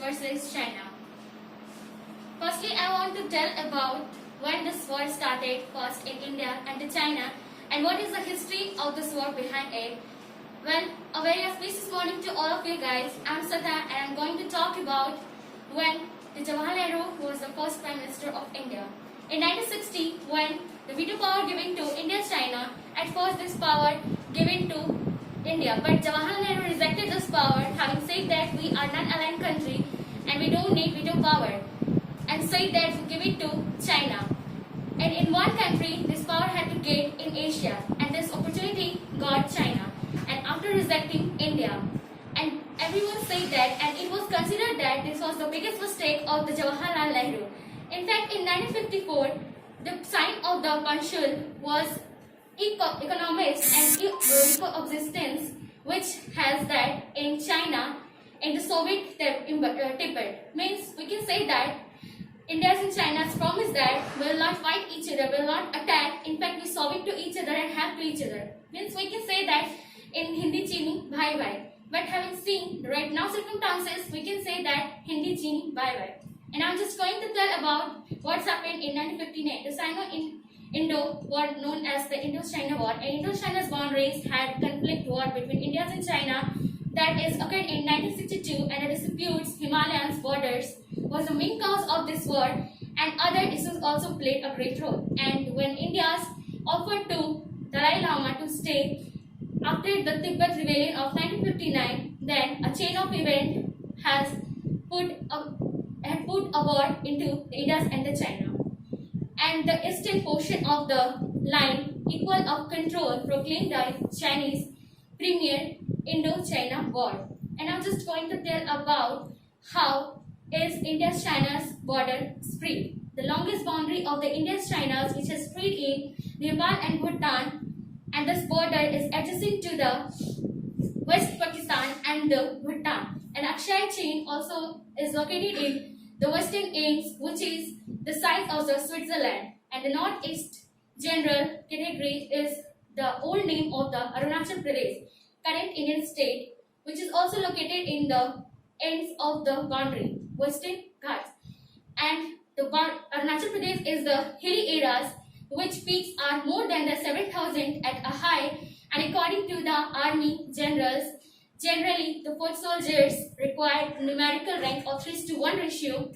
versus China. Firstly, I want to tell about when this war started first in India and in China and what is the history of this war behind it. Well, a very auspicious morning to all of you guys. I'm Sada and I'm going to talk about when the Jawaharlal Nehru was the first Prime Minister of India. In 1960, when the veto power given to India-China, at first this power given to India, but Jawaharlal Nehru rejected this power, having said that we are non-aligned country and we don't need veto power, and said that we give it to China. And in one country, this power had to get in Asia, and this opportunity got China. And after rejecting India, and everyone said that, and it was considered that this was the biggest mistake of the Jawaharlal Nehru. In fact, in 1954, the sign of the Panchshul was economics and coexistence, which has that in China, in the Soviet Tibet. Means we can say that India's and China's promise that we will not fight each other, will not attack. In fact, we Soviet to each other and help to each other. Means we can say that in Hindi Chini bye bye. But having seen right now circumstances, we can say that Hindi Chini bye bye. And I'm just going to tell about what's happened in 1959. The Sino-Indo war known as the Indo-China War. And Indo-China's boundaries had conflict war between India and China that is occurred in 1962, and the disputes Himalayas borders was the main cause of this war, and other issues also played a great role. And when India's offered to Dalai Lama to stay after the Tibet rebellion of 1959, then a chain of events has put a war into India and the China. And the eastern portion of the line equal of control proclaimed by Chinese premier Indo-China War. And I'm just going to tell about how is India-China's border spread. The longest boundary of the India-China's, which is spread in Nepal and Bhutan, and this border is adjacent to the West Pakistan and the Bhutan. And Akshay chain also is located in the western ends, which is the size of the Switzerland. And the northeast general category is the old name of the Arunachal Pradesh, current Indian state, which is also located in the ends of the boundary, Western Ghats. And the Arunachal Pradesh is the hilly areas, which peaks are more than the 7,000 at a high, and according to the army generals, generally the foot soldiers require numerical rank of 3:1 ratio,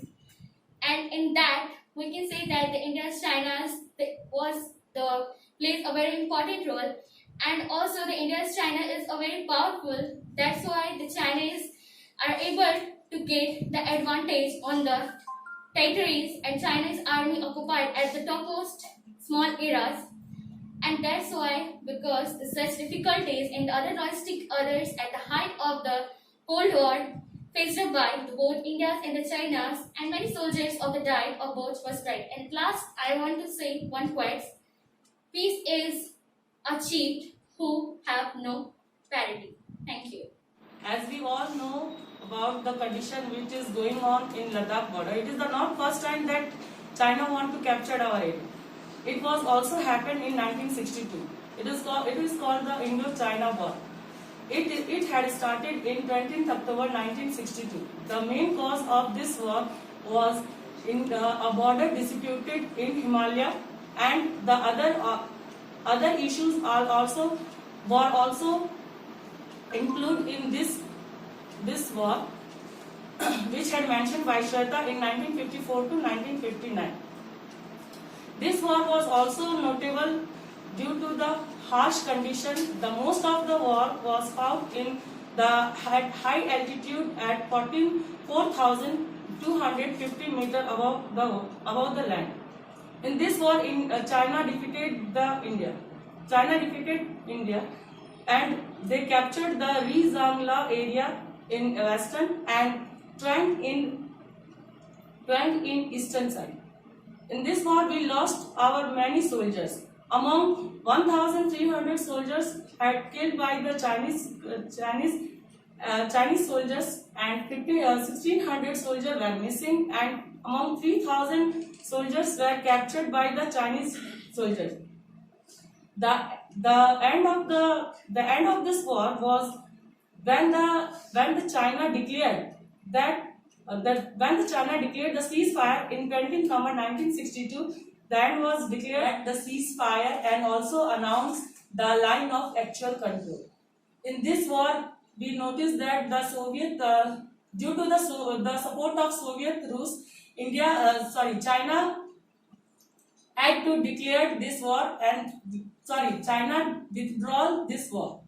and in that we can say that the India-China's plays a very important role, and also the India-China is a very powerful. That's why the Chinese are able to get the advantage on the territories, and Chinese army occupied at the topmost small areas. And that's why, because the such difficulties and the other logistic others at the height of the Cold War faced by both India's and the China's, and many soldiers of the died or both was died. And last, I want to say one quote: peace is achieved who have no parity. Thank you. As we all know about the condition which is going on in Ladakh border, it is the not first time that China want to capture our area. It was also happened in 1962. It is called the Indo-China War. It had started in 20th October 1962. The main cause of this war was in a border disputed in Himalaya, and the other issues were also included in this war, which had mentioned by Shweta in 1954 to 1959. This war was also notable due to the harsh condition. The most of the war was fought in the high altitude at 4,250 meters above the land. In this war, China defeated India, and they captured the Rizangla area in western and Trang in eastern side. In this war, we lost our many soldiers. Among 1,300 soldiers had killed by the Chinese soldiers, and 1,600 soldiers were missing, and among 3,000 soldiers were captured by the Chinese soldiers. The end of this war was when the China declared that that when the China declared the ceasefire in 20th November 1962, then was declared the ceasefire and also announced the line of actual control. In this war, we noticed that the Soviet, due to the support of Soviet Rus, China had to declare this war and China withdraw this war.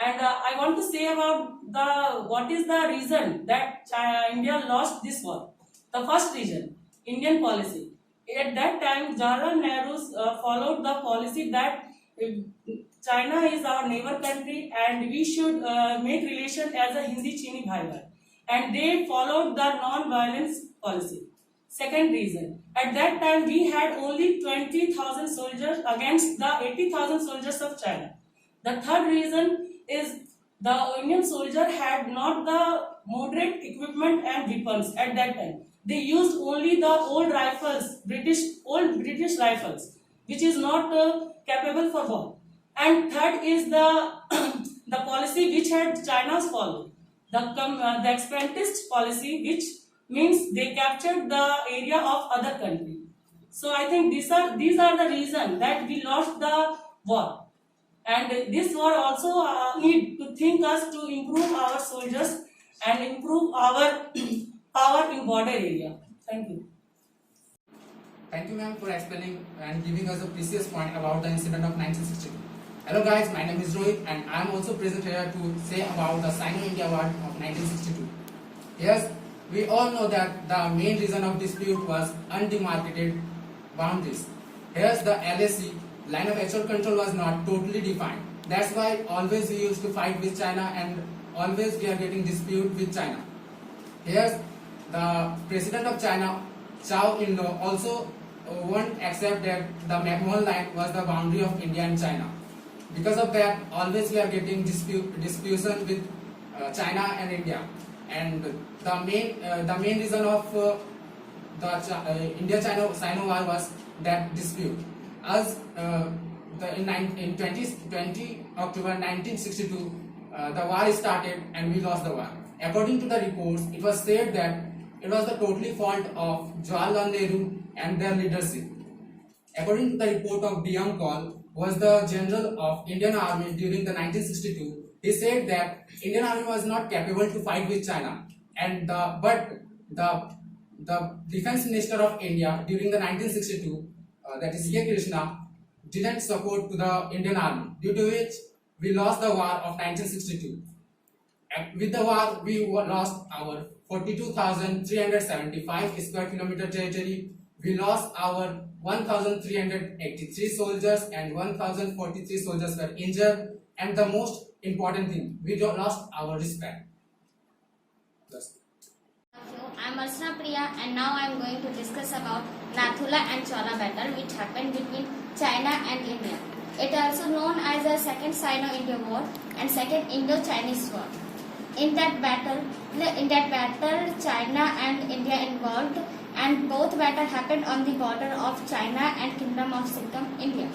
And I want to say about what is the reason that India lost this war. The first reason, Indian policy. At that time, Jawaharlal Nehru followed the policy that China is our neighbor country and we should make relation as a Hindi Chini Bhai Bhai. And they followed the non-violence policy. Second reason, at that time we had only 20,000 soldiers against the 80,000 soldiers of China. The third reason is the Indian soldier had not the moderate equipment and weapons at that time. They used only the old rifles, old British rifles, which is not capable for war. And third is the the policy which had China's followed, the expandist policy, which means they captured the area of other country. So I think these are the reasons that we lost the war. And this war also need to think us to improve our soldiers and improve our power in border area. Thank you. Thank you, ma'am, for explaining and giving us a precious point about the incident of 1962. Hello guys, my name is Rohit and I am also present here to say about the Sino-India War of 1962. Yes, we all know that the main reason of dispute was undemarcated boundaries. Here's the LAC, line of actual control, was not totally defined. That's why always we used to fight with China and always we are getting dispute with China. Here's the president of China, Chow In-law, also won't accept that the McMahon line was the boundary of India and China. Because of that, always we are getting disputation with China and India. And the main reason of the India-China war was that dispute. As in 20 October 1962, the war started and we lost the war. According to the reports, it was said that it was the totally fault of Jawaharlal Nehru and their leadership. According to the report of D.M. Kaul, was the general of Indian Army during the 1962. He said that Indian Army was not capable to fight with China, and but the Defense Minister of India during the 1962, that is K. Krishna, didn't support to the Indian Army, due to which we lost the war of 1962. And with the war, we lost our 42,375 square kilometer territory. We lost our 1,383 soldiers and 1,043 soldiers were injured. And the most important thing, we lost our respect. I'm Arsana Priya and now I'm going to discuss about Nathula and Chola battle which happened between China and India. It is also known as the Second Sino-India War and Second Indo-Chinese War. In that battle, China and India involved, and both battle happened on the border of China and Kingdom of Sikkim, India.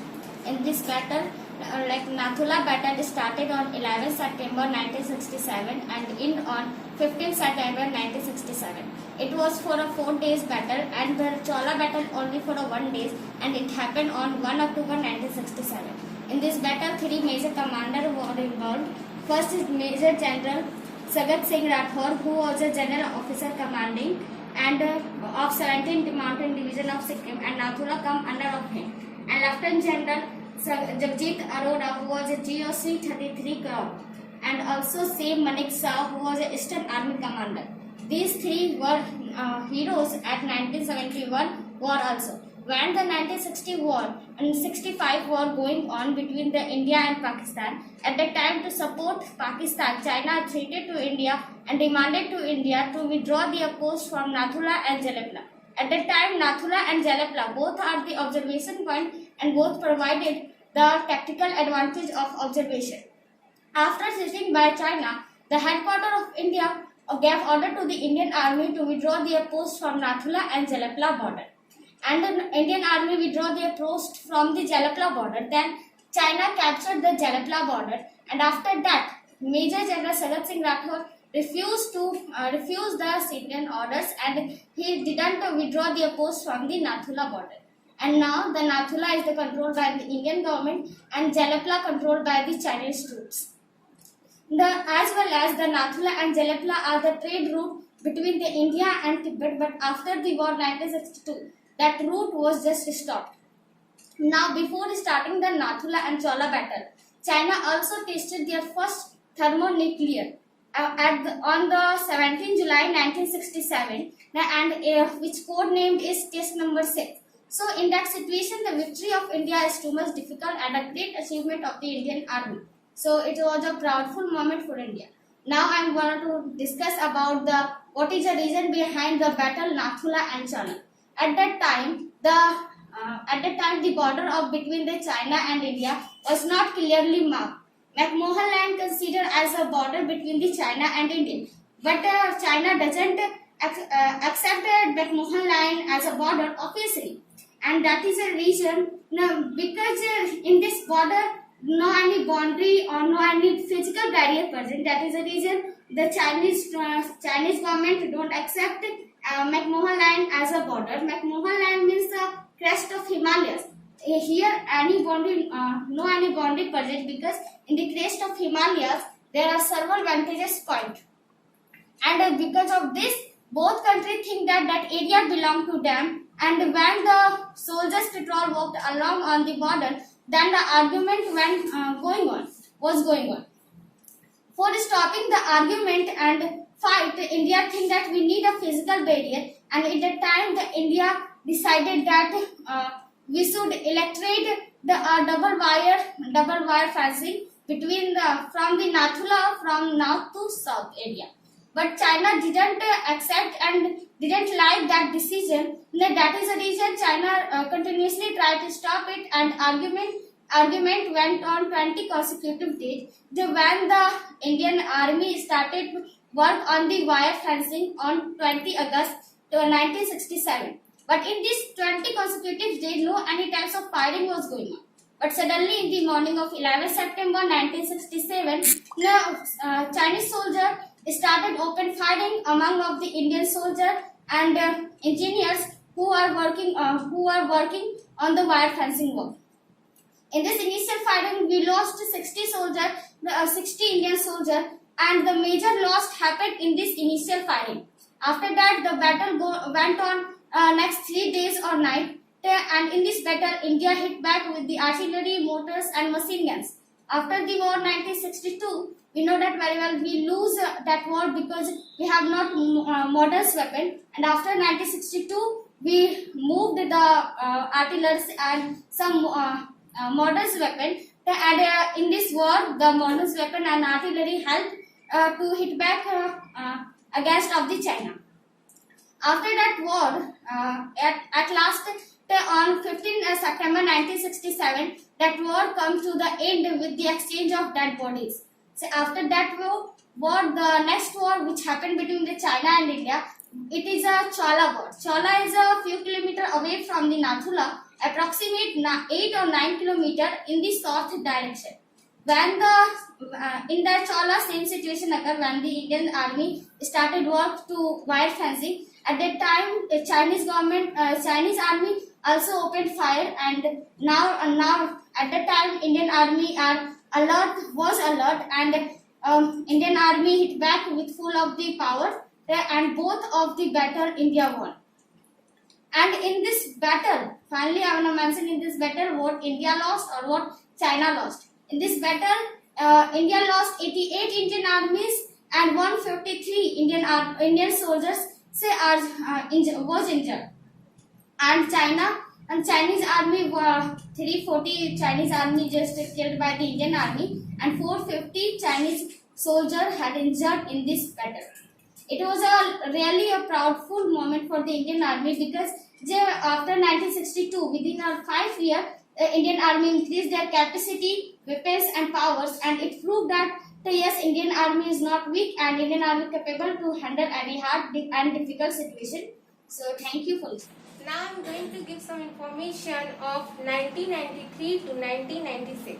In this battle, Nathula battle started on 11 September 1967 and ended on 15 September 1967. It was for a 4 days battle, and the Chola battle only for a 1 day, and it happened on 1 October 1967. In this battle, 3 major commanders were involved. First is Major General Sagat Singh Rathore, who was a general officer commanding and of 17th Mountain Division of Sikkim, and Nathula come under of him. And Lieutenant General Jagjit Arora, who was a GOC 33 Corps, and also Save Manik Shah, who was a Eastern Army commander. These 3 were heroes at 1971 war also. When the 1960 war and 65 war going on between the India and Pakistan, at that time to support Pakistan, China threatened to India and demanded to India to withdraw their posts from Nathula and Jalapla. At that time, Nathula and Jalapla both are the observation point and both provided the tactical advantage of observation. After sitting by China, the headquarters of India gave order to the Indian Army to withdraw their posts from Nathula and Jalapla border. And the Indian Army withdrew their post from the Jalapla border. Then China captured the Jalapla border, and after that, Major General Sagat Singh Rathore refused the Syrian orders, and he didn't withdraw their post from the Nathula border. And now the Nathula is controlled by the Indian government and Jalapla controlled by the Chinese troops. As well as the Nathula and Jalapla are the trade route between the India and Tibet, but after the war 1962, that route was just stopped. Now, before starting the Nathula and Chola battle, China also tested their first thermonuclear on the 17 July 1967, and which code named is test number 6. So, in that situation, the victory of India is too much difficult and a great achievement of the Indian Army. So, it was a proudful moment for India. Now, I am going to discuss about what is the reason behind the battle Nathula and Chola. At that time, the border between the China and India was not clearly marked. McMahon Land considered as a border between the China and India, but China doesn't accept McMahon Line as a border officially, and that is a reason because in this border no any boundary or no any physical barrier present. That is the reason the Chinese government don't accept McMahon Line as a border. McMahon Line means the crest of Himalayas. Here any boundary, no any boundary present, because in the crest of Himalayas there are several vantage points, and because of this both countries think that area belong to them. And when the soldiers patrol walked along on the border, then the argument was going on. For stopping the argument and fight, India think that we need a physical barrier, and at that time the India decided that we should electrate the double wire fencing from the Nathula from north to south area. But China didn't accept and didn't like that decision. That is the reason China continuously tried to stop it, and argument went on 20 consecutive days. When the Indian Army started work on the wire fencing on 20 August 1967. But in this 20 consecutive days, no any types of firing was going on. But suddenly in the morning of 11 September 1967, the Chinese soldier started open firing among of the Indian soldier and engineers who are working on the wire fencing work. In this initial firing, we lost 60 Indian soldiers, and the major loss happened in this initial firing. After that, the battle went on next 3 days or night, and in this battle, India hit back with the artillery, mortars, and machine guns. After the war 1962, we know that very well we lose that war because we have not modern weapon. And after 1962, we moved the artillery and some modern weapon. And in this war, the modern weapon and artillery helped to hit back against of the China. After that war, at last on 15 September 1967, that war comes to the end with the exchange of dead bodies. So after that war, the next war which happened between the China and India, it is a Chola war. Chola is a few kilometers away from the Nathula, approximate 8 or 9 kilometers in the south direction. When in the Chola same situation occurred when the Indian Army started work to wire fencing. At that time, the Chinese Army also opened fire, and now at that time Indian Army was alert, and Indian Army hit back with full of the power, and both of the battle India won. And in this battle, finally I want to mention in this battle what India lost or what China lost. In this battle, India lost 88 Indian armies and 153 Indian soldiers was injured. And Chinese army were 340 Chinese army just killed by the Indian army, and 450 Chinese soldiers had injured in this battle. It was really a proudful moment for the Indian army, because after 1962, within 5 years, the Indian army increased their capacity, weapons and powers, and it proved that yes, Indian army is not weak, and Indian army capable to handle any hard and difficult situation. So thank you for listening. Now I am going to give some information of 1993 to 1996.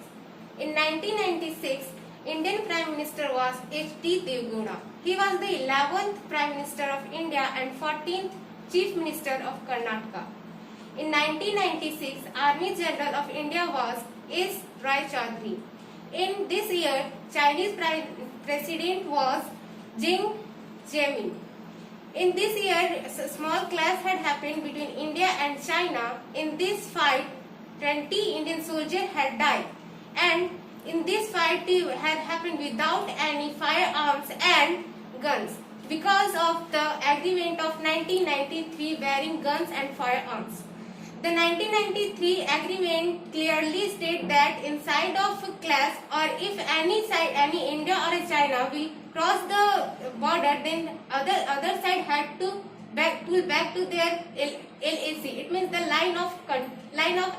In 1996, Indian Prime Minister was H.D. Devgowda. He was the 11th Prime Minister of India and 14th Chief Minister of Karnataka. In 1996, Army General of India was S. Rai Chaudhary. In this year, Chinese President was Jiang Zemin. In this year, a small clash had happened between India and China. In this fight, 20 Indian soldiers had died. And in this fight, it had happened without any firearms and guns because of the agreement of 1993 bearing guns and firearms. The 1993 agreement clearly states that inside of a clash, or if any side, any India or a China will cross the border, then other side had to pull back to their LAC. It means the line of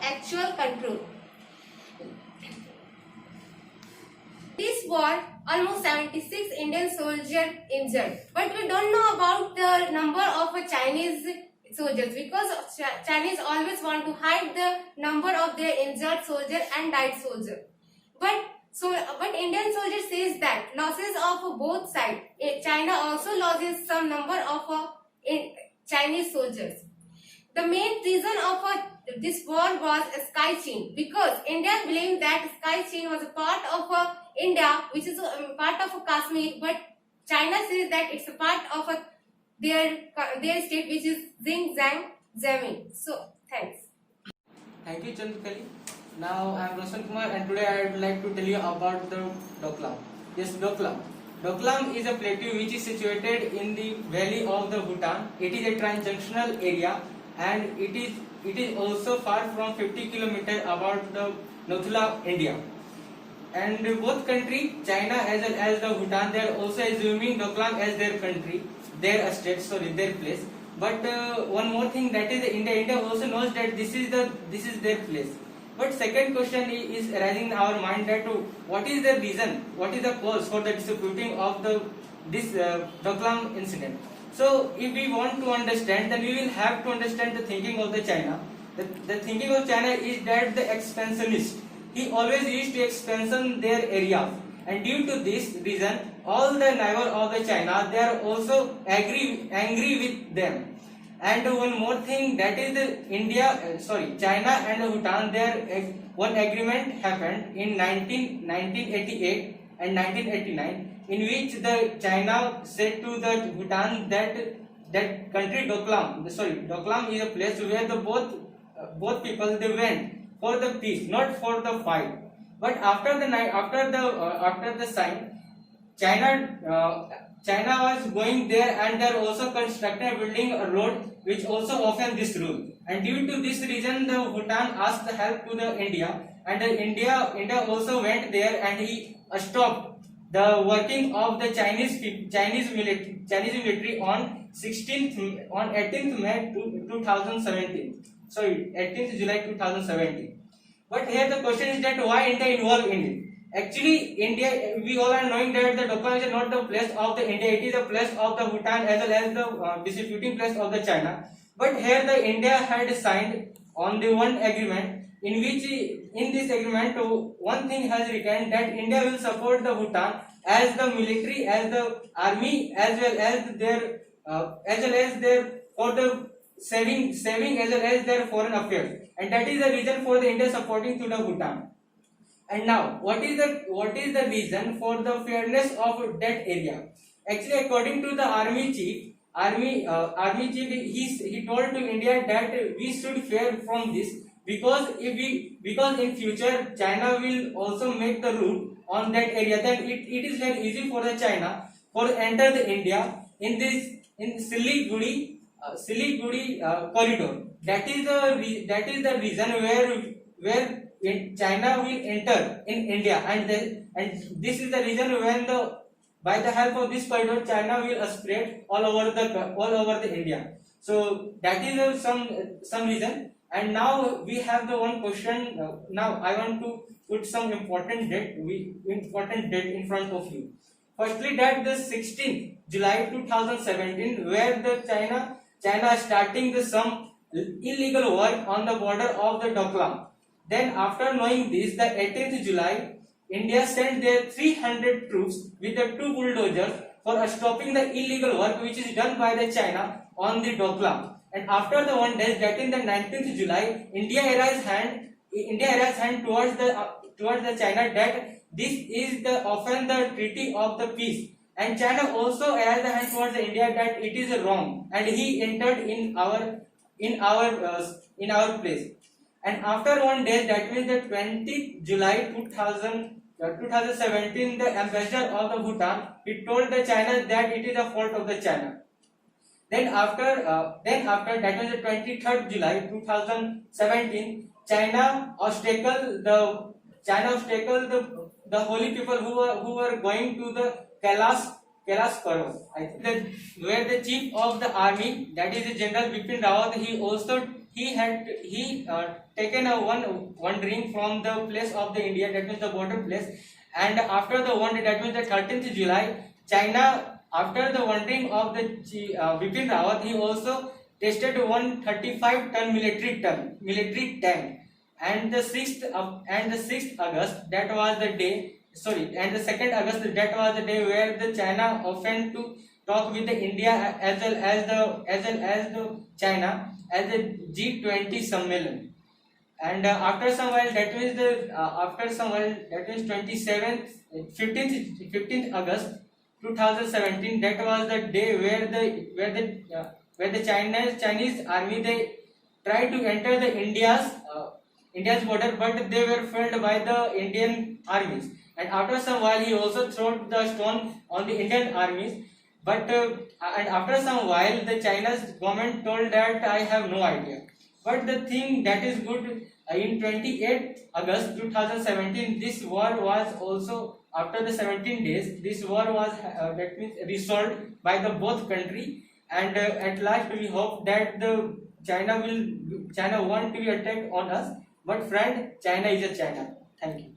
actual control. This war, almost 76 Indian soldiers injured, but we don't know about the number of Chinese soldiers because Chinese always want to hide the number of their injured soldiers and died soldiers. But Indian soldier says that losses of both sides. China also loses some number of Chinese soldiers. The main reason of this war was Sky Chain, because India blamed that Sky Chain was a part of India, which is a part of Kashmir, but China says that it's a part of their state, which is Xinjiang Zemin. So, thanks. Thank you, Chandrakali. Now I am Roshan Kumar, and today I would like to tell you about the Doklam. Yes, Doklam. Doklam is a plateau which is situated in the valley of the Bhutan. It is a transjunctional area, and it is also far from 50 km about the Nathula, India. And both country, China as well as the Bhutan, they are also assuming Doklam as their country, their state, their place. But one more thing, that is India also knows that this is their place. But second question is arising in our mind, that what is the reason, what is the cause for the disputing of this Doklam incident. So if we want to understand, then we will have to understand the thinking of the China. The thinking of China is that the expansionist, he always used to expand their area, and due to this reason, all the neighbor of the China, they are also angry with them. And one more thing, that is China and Bhutan, their one agreement happened in 1988 and 1989, in which the China said to the Bhutan that country Doklam is a place where the both people they went for the peace, not for the fight. But after the sign, China was going there, and they are also building a road which also offend this rule. And due to this reason, the Bhutan asked the help to the India, and India also went there, and he stopped the working of the Chinese military on 18th May 2017. Sorry, 18th July 2017. But here the question is that why India involved in it? Actually, India, we all are knowing that the Doklam is not the place of the India, it is the place of the Bhutan as well as the disputing place of the China. But here the India had signed on the one agreement, in which in this agreement one thing has written that India will support the Bhutan as the military, as the army, as well as their for the saving as well as their foreign affairs, and that is the reason for the India supporting to the Bhutan. And now, what is the reason for the fairness of that area? Actually, according to the army chief, he told to India that we should fair from this, because in future China will also make the route on that area, then it is very easy for the China for enter the India in Siliguri corridor. That is the reason where China will enter in India, and this is the reason when by the help of this corridor, China will spread all over the India. So that is some reason. And now we have the one question. Now I want to put some important date in front of you. Firstly, that the 16th July 2017, where the China starting some illegal work on the border of the Doklam. Then after knowing this, the 18th July India sent their 300 troops with the 2 bulldozers for stopping the illegal work which is done by the China on the Doklam. And after the 1 day, that in the 19th July, India raised hand towards the China that this is the often the treaty of the peace. And China also raised the hand towards the India that it is wrong, and he entered in our place. And after 1 day, that means the 20th July 2017, the ambassador of the Bhutan, he told the China that it is a fault of the China. Then after that was the 23rd July 2017, China obstacle the holy people who were going to the Kailash Parvat. I think that where the chief of the army, that is the General Bipin Rawat, he had taken a one drink from the place of the India, that means the border place. And after the one day, that means the 13th July, China, after the wandering of the Bipin Rawat, he also tested 135-ton military tank. And the 6th August, that was the day. And the 2nd August, that was the day where the China offered to talk with the India as well as the China as the G20 Sammelan. And after some while, that means 15th August 2017, that was the day where the Chinese army, they tried to enter the India's border, but they were failed by the Indian armies. And after some while, he also threw the stone on the Indian armies. But and after some while, the China's government told that I have no idea. But the thing that is good, in 28th August 2017, this war was also, after the 17 days, this war was that means resolved by the both country. And at last, we hope that the China won't be attacked on us. But friend, China is a China. Thank you.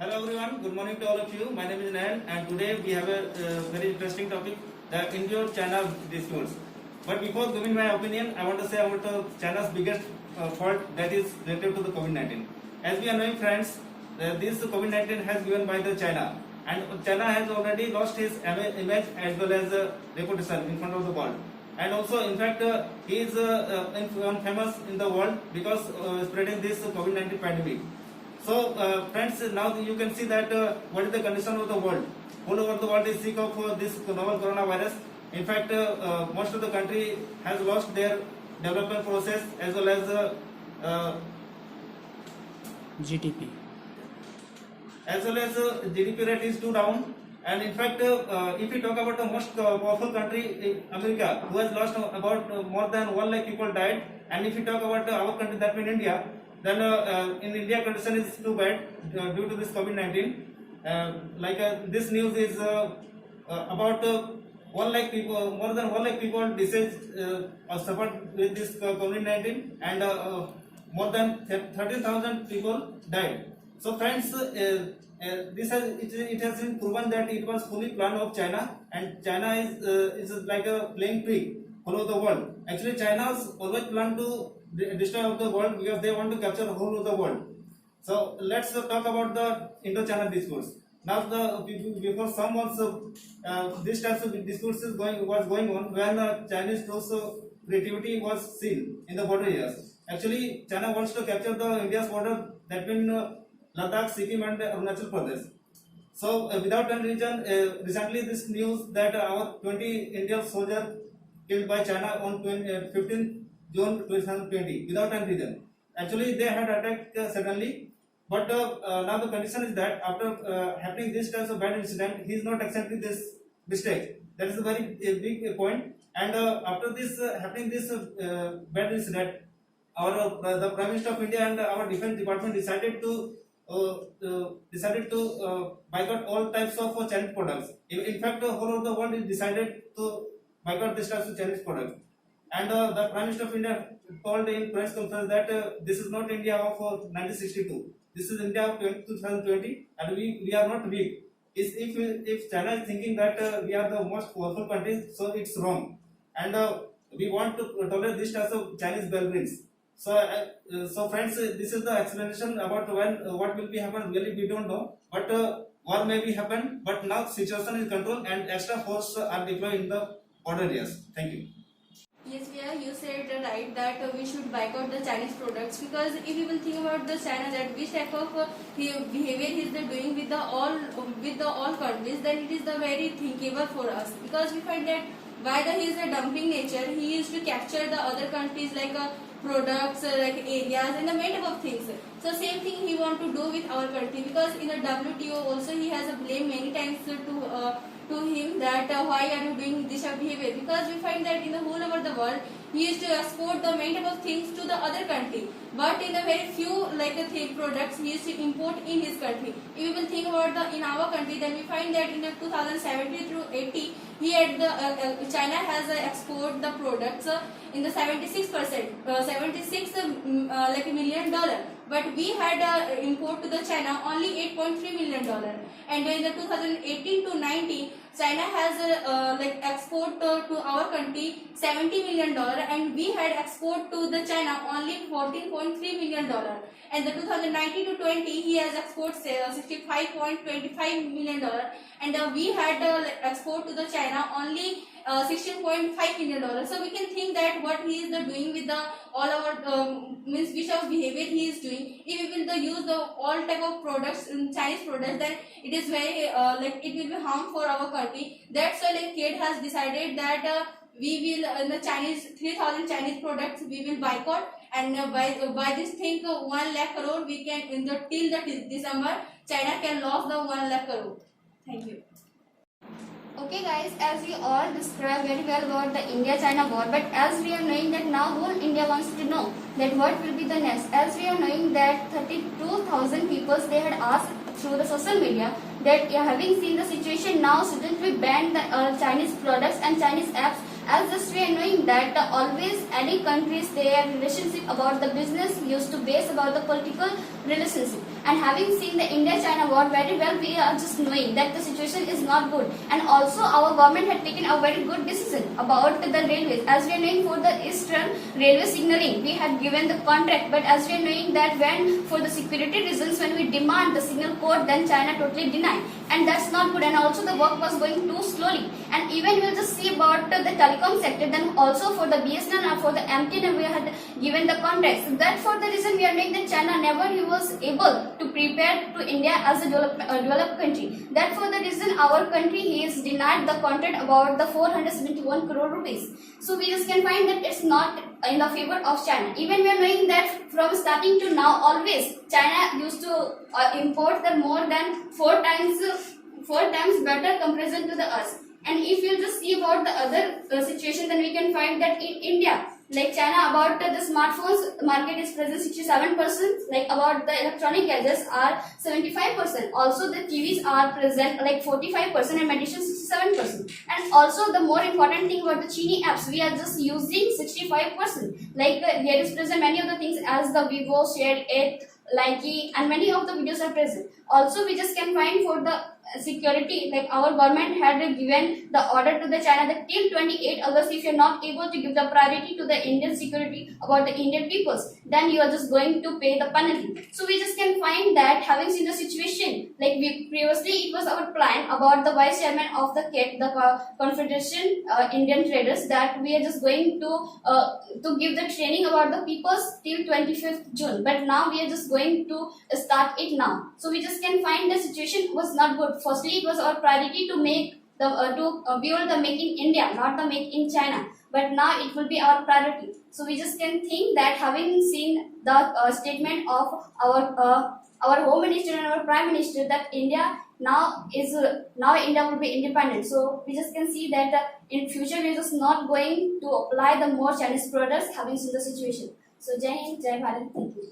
Hello everyone, good morning to all of you. My name is Nayan, and today we have a very interesting topic, the India-China disputes. But before giving my opinion, I want to say about China's biggest fault, that is related to the COVID-19. As we are knowing, friends, this COVID-19 has given by the China, and China has already lost his image as well as reputation in front of the world. And also, in fact, he is famous in the world because spreading this COVID-19 pandemic. So, friends, now you can see that what is the condition of the world. All over the world is sick of this novel coronavirus. In fact, most of the country has lost their development process as well as GDP. As well as GDP rate is too down. And in fact, if we talk about the most powerful country, America, who has lost about more than 1 lakh people died. And if we talk about our country, that means India, then in India condition is too bad due to this COVID-19. This news is about 1 lakh people, more than 1 lakh people diseased or suffered with this COVID-19, and more than 13,000 people died. So friends, it has been proven that it was fully planned of China, and China is like a playing trick all over the world. Actually, China's always planned to destroy the world because they want to capture the whole of the world. So let's talk about the Indo-China discourse. Now, before some months, this type of discourse was going on when Chinese troops creativity was seen in the border areas. Actually, China wants to capture the India's border, that means Ladakh, Sikkim, and Arunachal Pradesh. So, without any reason, recently this news that our 20 Indian soldiers killed by China on 15th June 2020 without any reason. Actually, they had attacked suddenly, but now the condition is that after happening this type of bad incident, he is not accepting this mistake. That is a very big point. And after this happening this bad incident, the Prime Minister of India and our Defense Department decided to boycott all types of Chinese products. In fact, the whole of the world is decided to boycott this types of Chinese products. And the Prime Minister of India told in press conference that this is not India of 1962. This is India of 2020, and we are not weak. If China is thinking that we are the most powerful country, so it's wrong. And we want to tolerate this type of Chinese belligerents. So friends, this is the explanation about when what will be happen. Really, we don't know, but war may be happen. But now situation is controlled and extra force are deployed in the border areas. Thank you. Yes, Priya, you said right that we should boycott the Chinese products, because if you will think about the China, that which type of behavior he is doing with the all countries, then it is the very thinkable for us, because we find that why the he is a dumping nature, he used to capture the other countries like products, like areas and the many type of things. So same thing he want to do with our country, because in the WTO also he has a blame many times to him that why are you doing this behavior, because we find that in the whole over the world he used to export the many type of things to the other country, but in the very few like products he used to import in his country. If we will think about the in our country, then we find that in the 2017 through 80 he had the China has export the products in the 76%, 76 like $1 million, but we had import to the China only $8.3 million, and in the 2018 to 19 China has like export to our country $70 million, and we had export to the China only $14.3 million, and the 2019 to 20 he has export $65.25 million, and we had export to the China only $16.5 million. So we can think that what he is doing with the all our means which of behavior he is doing. If we will use the all type of products, Chinese products, then it is very like it will be harm for our country. That's why like Kate has decided that we will in the Chinese 3,000 Chinese products we will boycott, and by this thing 1 lakh crore we can in the till the December China can lose the 1 lakh crore. Thank you. Okay guys, as we all described very well about the India-China war, but as we are knowing that now whole India wants to know that what will be the next. As we are knowing that 32,000 people they had asked through the social media that having seen the situation now, shouldn't we ban the Chinese products and Chinese apps, as just we are knowing that always any countries their relationship about the business used to base about the political relationship, and having seen the India-China war very well, we are just knowing that the situation is not good, and also our government had taken a very good decision about the railways. As we are knowing for the Eastern Railway signaling we had given the contract, but as we are knowing that when for the security reasons when we demand the signal code, then China totally denied, and that's not good, and also the work was going too slowly, and even we'll just see about the telecom sector, then also for the BSNL and for the MTN we had given the contracts. That for the reason we are knowing that China never he was able to prepare to India as a developed country. That for the reason our country he is denied the contract about the 471 crore rupees. So we just can find that it's not in the favor of China. Even we are knowing that from starting to now always China used to import the more than 4 times better comparison to the us. And if you just see about the other situation, then we can find that in India, like China, about the smartphones market is present 67%, like about the electronic gadgets are 75%. Also the TVs are present like 45% and medicine 67%. And also the more important thing about the Chini apps, we are just using 65%. Like there is present many of the things as the Vivo, Share 8, Likey, and many of the videos are present. Also we just can find for the security, like our government had given the order to the China that till 28 August if you are not able to give the priority to the Indian security about the Indian peoples, then you are just going to pay the penalty. So we just can find that having seen the situation, like we previously it was our plan about the vice chairman of the CAT, the Confederation Indian Traders, that we are just going to give the training about the peoples till 25th June, but now we are just going to start it now. So we just can find the situation was not good. Firstly, it was our priority to make the build the Make in India, not the Make in China. But now it will be our priority. So we just can think that having seen the statement of our Home Minister and our Prime Minister that India now India will be independent. So we just can see that in future we are just not going to apply the more Chinese products having seen the situation. So Jai Hind, Jai Bharat, thank you.